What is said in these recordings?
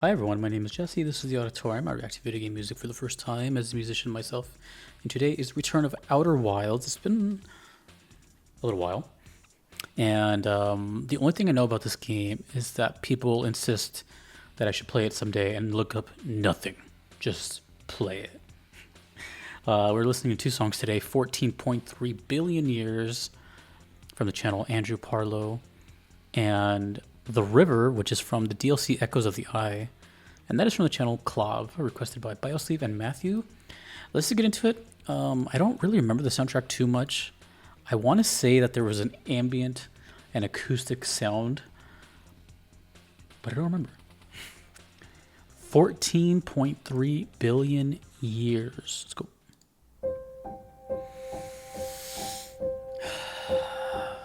Hi everyone, my name is Jesse. This is the Auditorium. I react to video game music for the first time as a musician myself. And today is Return of Outer Wilds. It's been a little while. And the only thing I know about this game is that people insist that I should play it someday and look up nothing. Just play it. We're listening to two songs today, 14.3 Billion Years from the channel Andrew Parlow, and The River, which is from the DLC Echoes of the Eye, and that is from the channel Clav, requested by Biosleeve and Matthew. Let's get into it. I don't really remember the soundtrack too much. I want to say that there was an ambient and acoustic sound, but I don't remember. 14.3 billion years. Let's go.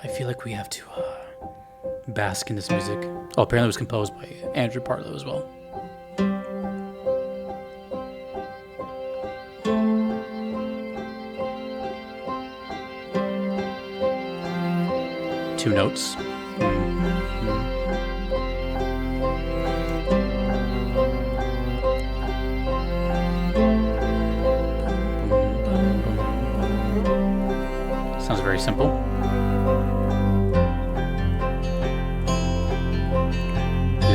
I feel like we have to bask in this music. Oh, apparently it was composed by Andrew Parlow as well. Two notes. Sounds very simple.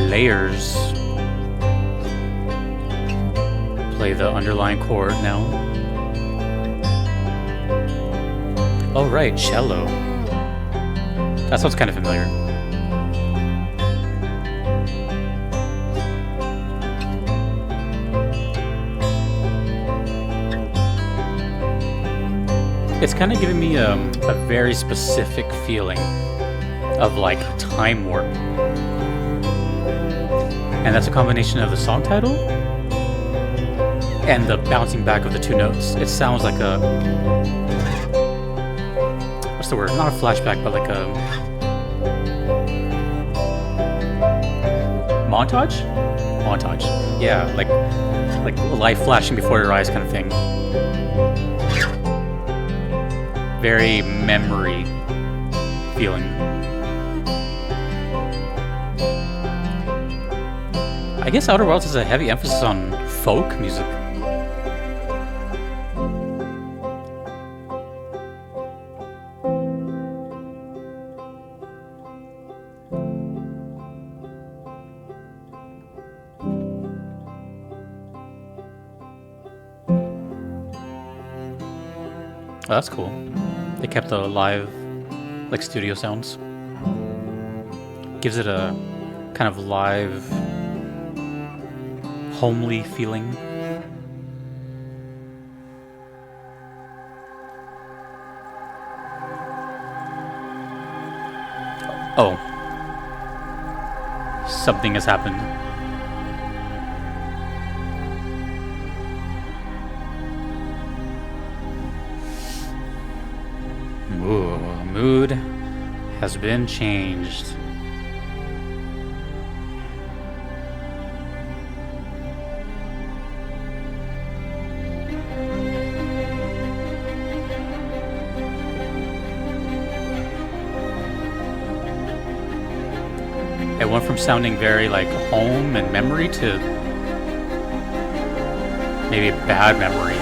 Layers. Play the underlying chord now. Oh right, cello. That sounds kind of familiar. It's kind of giving me a very specific feeling of like time warp. And that's a combination of the song title and the bouncing back of the two notes. It sounds like a... what's the word? Not a flashback, but like a... montage? Montage. Yeah, like life flashing before your eyes kind of thing. Very memory feeling. I guess Outer Wilds has a heavy emphasis on folk music. Oh, that's cool. They kept the live, like, studio sounds. Gives it a kind of live, homely feeling. Oh. Something has happened. Ooh, mood has been changed. It went from sounding very like home and memory to maybe a bad memory.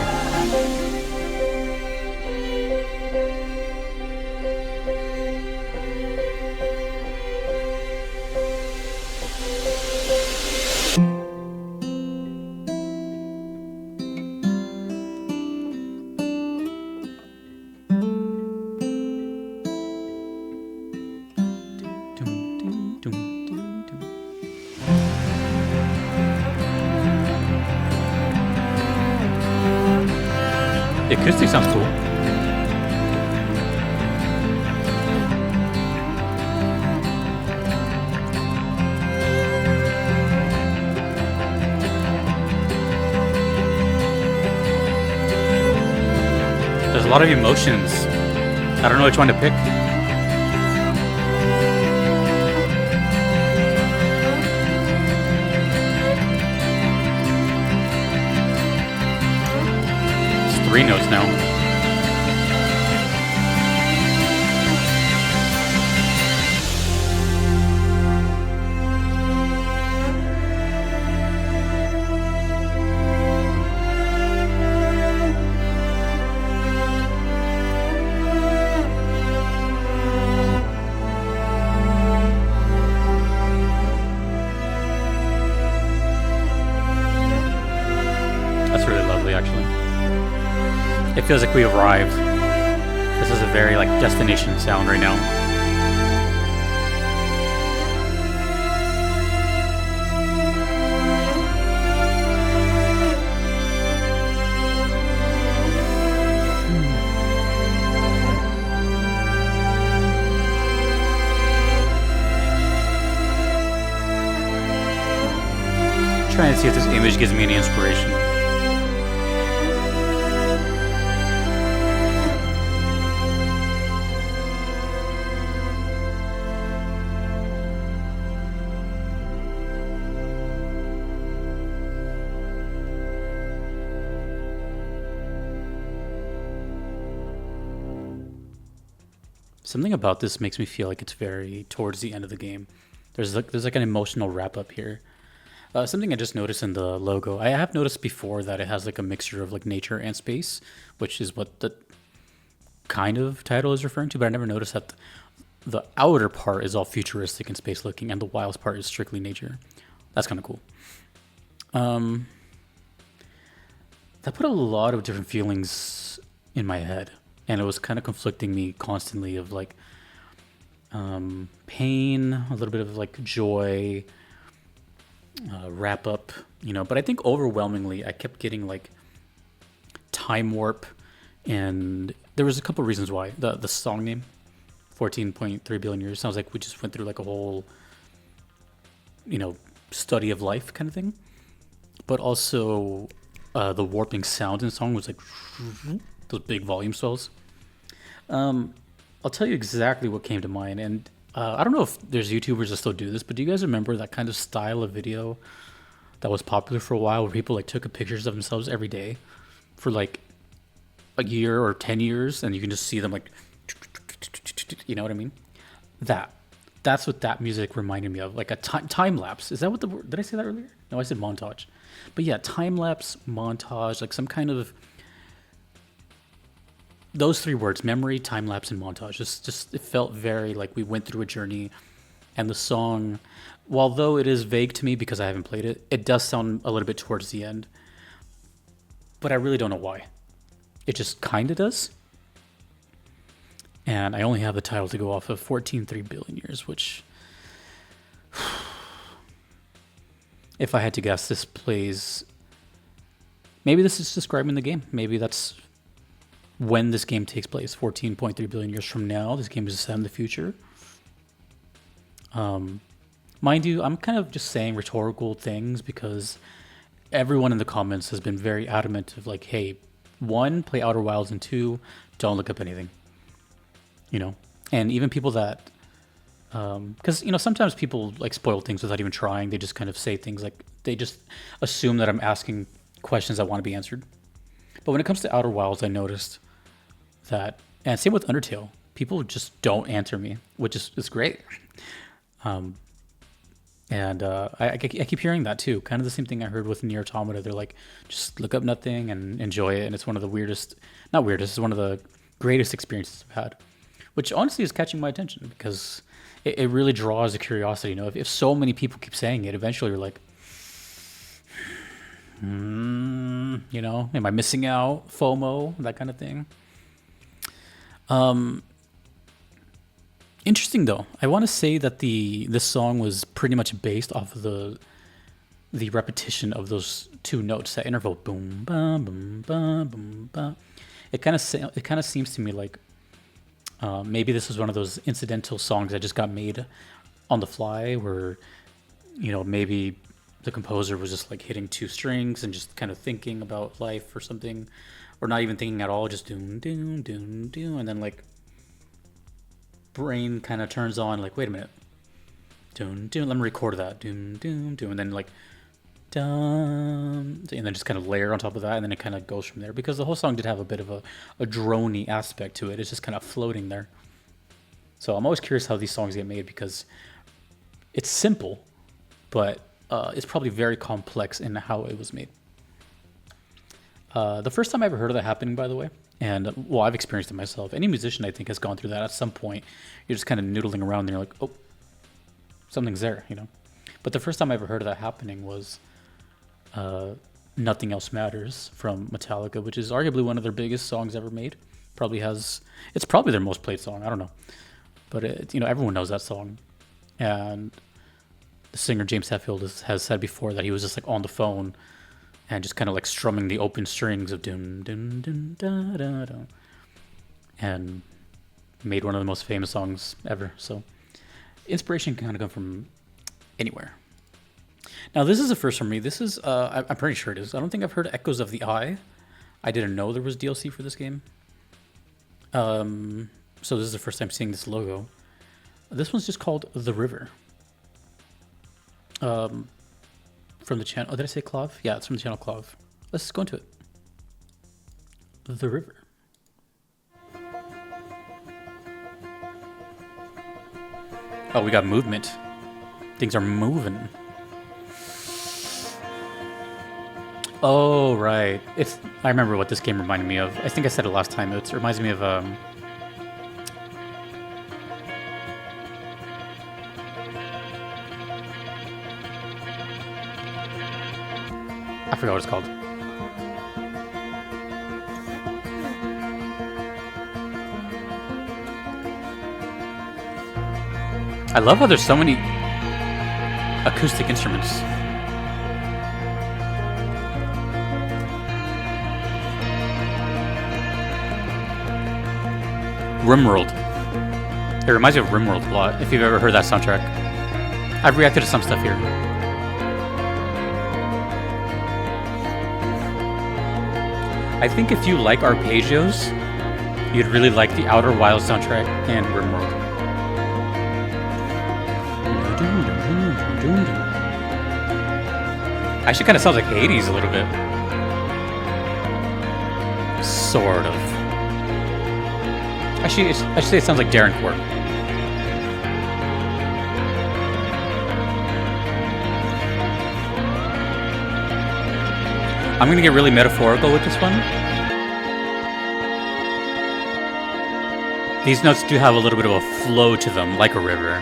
The acoustic sounds cool. There's a lot of emotions. I don't know which one to pick. Three notes now. actually. It feels like we arrived. This is a very like destination sound right now. Trying to see if this image gives me any inspiration. Something about this makes me feel like it's very towards the end of the game. There's like an emotional wrap up here. Something I just noticed in the logo. I have noticed before that it has like a mixture of like nature and space, which is what the kind of title is referring to. But I never noticed that the outer part is all futuristic and space looking, and the wilds part is strictly nature. That's kind of cool. That put a lot of different feelings in my head, and it was kind of conflicting me constantly of like pain, a little bit of like joy, wrap up, you know. But I think overwhelmingly I kept getting like time warp, and there was a couple reasons why. The song name, 14.3 billion years, sounds like we just went through like a whole, you know, study of life kind of thing. But also the warping sound in the song was like those big volume swells. I'll tell you exactly what came to mind, and I don't know if there's YouTubers that still do this, but do you guys remember that kind of style of video that was popular for a while, where people like took pictures of themselves every day for like a year or 10 years, and you can just see them like, you know what I mean? That's what that music reminded me of, like a time lapse. Is that what the word? Did I say that earlier? No, I said montage. But yeah, time lapse, montage, like some kind of those three words: memory, time lapse, and montage. Just it felt very like we went through a journey. And the song, although it is vague to me because I haven't played it, it does sound a little bit towards the end. But I really don't know why. It just kind of does. And I only have the title to go off of, 14.3 billion years, which, if I had to guess, this plays. Maybe this is describing the game. Maybe that's when this game takes place, 14.3 billion years from now. This game is set in the future. Mind you, I'm kind of just saying rhetorical things because everyone in the comments has been very adamant of like, hey, one, play Outer Wilds, and two, don't look up anything. You know, and even people that, because you know, sometimes people like spoil things without even trying. They just kind of say things like they just assume that I'm asking questions that want to be answered. But when it comes to Outer Wilds, I noticed that, and same with Undertale, people just don't answer me, which is great. I keep hearing that too. Kind of the same thing I heard with Nier Automata. They're like, just look up nothing and enjoy it. And it's one of the weirdest, not weirdest, it's one of the greatest experiences I've had. Which honestly is catching my attention because it really draws a curiosity. You know, if so many people keep saying it, eventually you're like, you know, am I missing out? FOMO, that kind of thing. Interesting though. I want to say that this song was pretty much based off of the repetition of those two notes, that interval, boom, ba, boom, ba, boom, ba. It kind of seems to me like maybe this was one of those incidental songs that just got made on the fly, where, you know, maybe the composer was just like hitting two strings and just kind of thinking about life or something, or not even thinking at all, just doom, doom, doom, doom, and then like brain kind of turns on, like, wait a minute, doom, doom, let me record that, doom, doom, doom, and then like, dum, and then just kind of layer on top of that, and then it kind of goes from there, because the whole song did have a bit of a drony aspect to it. It's just kind of floating there. So I'm always curious how these songs get made, because it's simple, but it's probably very complex in how it was made. The first time I ever heard of that happening, by the way, and well, I've experienced it myself. Any musician, I think, has gone through that at some point. You're just kind of noodling around and you're like, oh, something's there, you know. But the first time I ever heard of that happening was Nothing Else Matters from Metallica, which is arguably one of their biggest songs ever made. It's probably their most played song. I don't know, but everyone knows that song. And the singer James Hetfield has said before that he was just like on the phone and just kind of like strumming the open strings of dun dun dun da da da, and made one of the most famous songs ever. So inspiration can kind of come from anywhere. Now this is a first for me. This is I'm pretty sure it is. I don't think I've heard Echoes of the Eye. I didn't know there was DLC for this game. So this is the first time seeing this logo. This one's just called The River. From the channel. Oh, did I say Clav? Yeah, it's from the channel Clav. Let's go into it. The River. Oh, we got movement. Things are moving. Oh, right. I remember what this game reminded me of. I think I said it last time. It reminds me of I forgot what it's called. I love how there's so many acoustic instruments. RimWorld. It reminds me of RimWorld a lot, if you've ever heard that soundtrack. I've reacted to some stuff here. I think if you like arpeggios, you'd really like the Outer Wilds soundtrack and RimWorld. Actually kind of sounds like Hades a little bit. Sort of. Actually, I should say it sounds like Darren Court. I'm gonna get really metaphorical with this one. These notes do have a little bit of a flow to them, like a river.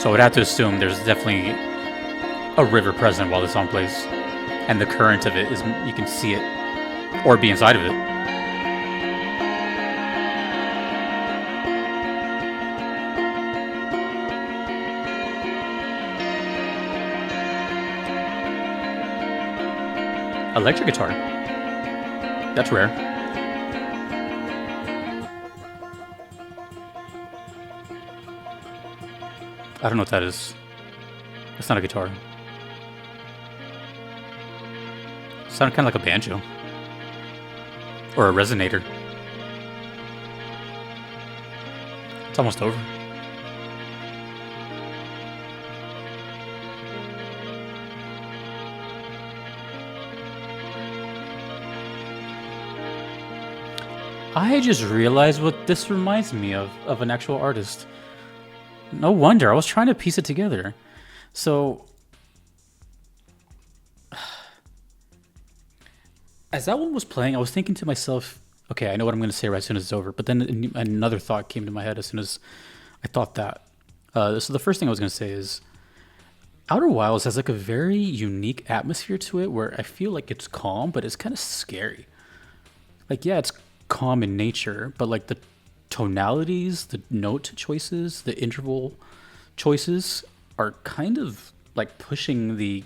So I would have to assume there's definitely a river present while the song plays. And the current of it is, you can see it, or be inside of it. Electric guitar. That's rare. I don't know what that is. It's not a guitar. It sounded kind of like a banjo. Or a resonator. It's almost over. I just realized what this reminds me of an actual artist. No wonder, I was trying to piece it together. So, as that one was playing, I was thinking to myself, okay, I know what I'm going to say right as soon as it's over. But then another thought came to my head as soon as I thought that. So the first thing I was going to say is, Outer Wilds has like a very unique atmosphere to it where I feel like it's calm, but it's kind of scary. Like, yeah, it's calm in nature, but like the tonalities, the note choices, the interval choices are kind of like pushing the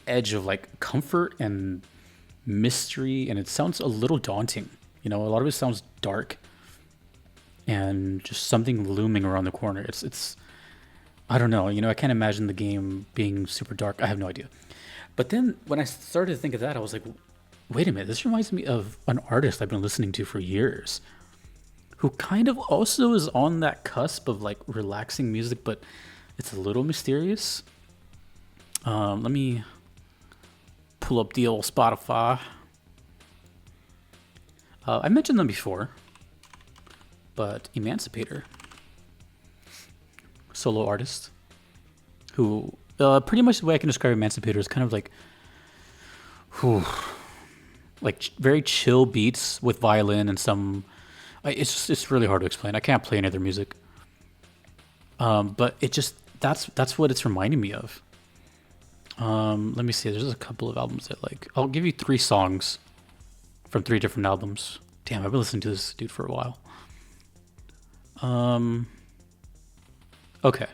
edge of like comfort and mystery, and it sounds a little daunting. A lot of it sounds dark and just something looming around the corner. It's I don't know, I can't imagine the game being super dark. I have no idea. But then when I started to think of that, I was like, wait a minute, this reminds me of an artist I've been listening to for years who kind of also is on that cusp of like relaxing music, but it's a little mysterious. Let me pull up the old Spotify. I mentioned them before, but Emancipator, solo artist who pretty much the way I can describe Emancipator is kind of like, like very chill beats with violin and some. It's really hard to explain. I can't play any of their music. But it just that's what it's reminding me of. Let me see. There's a couple of albums that like. I'll give you 3 songs from 3 different albums. Damn, I've been listening to this dude for a while. Okay.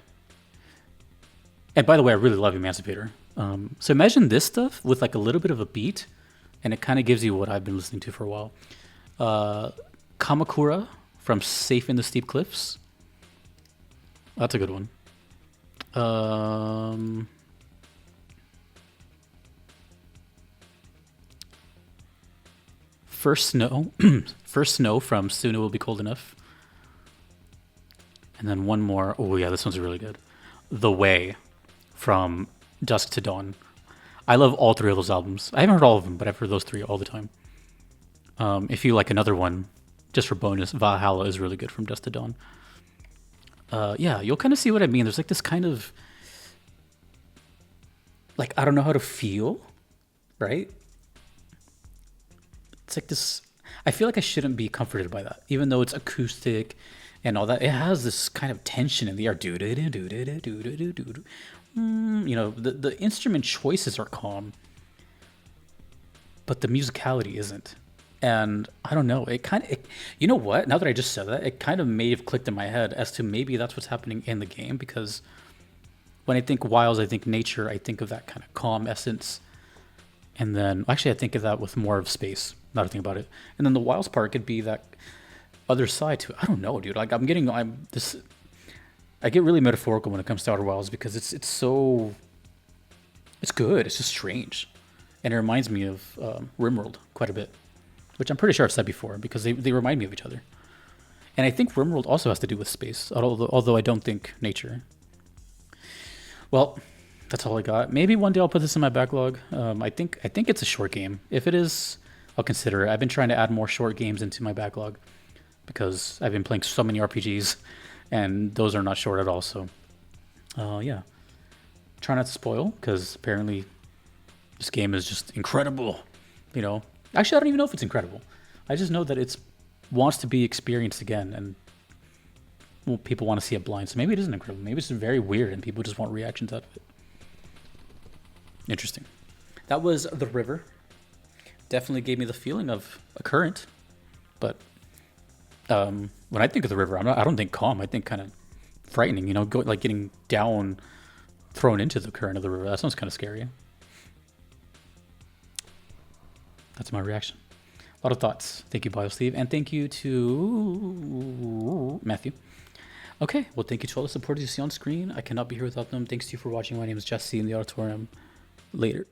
And by the way, I really love Emancipator. So imagine this stuff with like a little bit of a beat, and it kind of gives you what I've been listening to for a while. Kamakura from Safe in the Steep Cliffs. That's a good one. First Snow. First Snow from Soon It Will Be Cold Enough. And then one more. Oh, yeah, this one's really good. The Way from Dusk to Dawn. I love all 3 of those albums. I haven't heard all of them, but I've heard those 3 all the time. If you like another one, just for bonus, Valhalla is really good from Dusk to Dawn. Yeah, you'll kind of see what I mean. There's like this kind of, like, I don't know how to feel, right? It's like this, I feel like I shouldn't be comforted by that, even though it's acoustic and all that. It has this kind of tension in the air. You know, the instrument choices are calm, but the musicality isn't. And I don't know, it kind of, you know what? Now that I just said that, it kind of may have clicked in my head as to maybe that's what's happening in the game, because when I think wilds, I think nature, I think of that kind of calm essence. And then, actually, I think of that with more of space, now that I think about it. And then the wilds part could be that other side to it. I don't know, dude. Like, I get really metaphorical when it comes to Outer Wilds because it's good. It's just strange. And it reminds me of RimWorld quite a bit, which I'm pretty sure I've said before because they remind me of each other. And I think RimWorld also has to do with space, although I don't think nature. Well, that's all I got. Maybe one day I'll put this in my backlog. I think it's a short game. If it is, I'll consider it. I've been trying to add more short games into my backlog because I've been playing so many RPGs, and those are not short at all. So, yeah. Try not to spoil because apparently this game is just incredible. You know, actually, I don't even know if it's incredible. I just know that it wants to be experienced again, and well, people want to see it blind. So maybe it isn't incredible. Maybe it's very weird, and people just want reactions out of it. Interesting. That was The River. Definitely gave me the feeling of a current, but when I think of The River, I don't think calm. I think kind of frightening. You know, like getting down, thrown into the current of the river. That sounds kind of scary. That's my reaction. A lot of thoughts. Thank you, BioSteve, and thank you to Matthew. Okay, well, thank you to all the supporters you see on screen. I cannot be here without them. Thanks to you for watching. My name is Jesse in the auditorium. Later.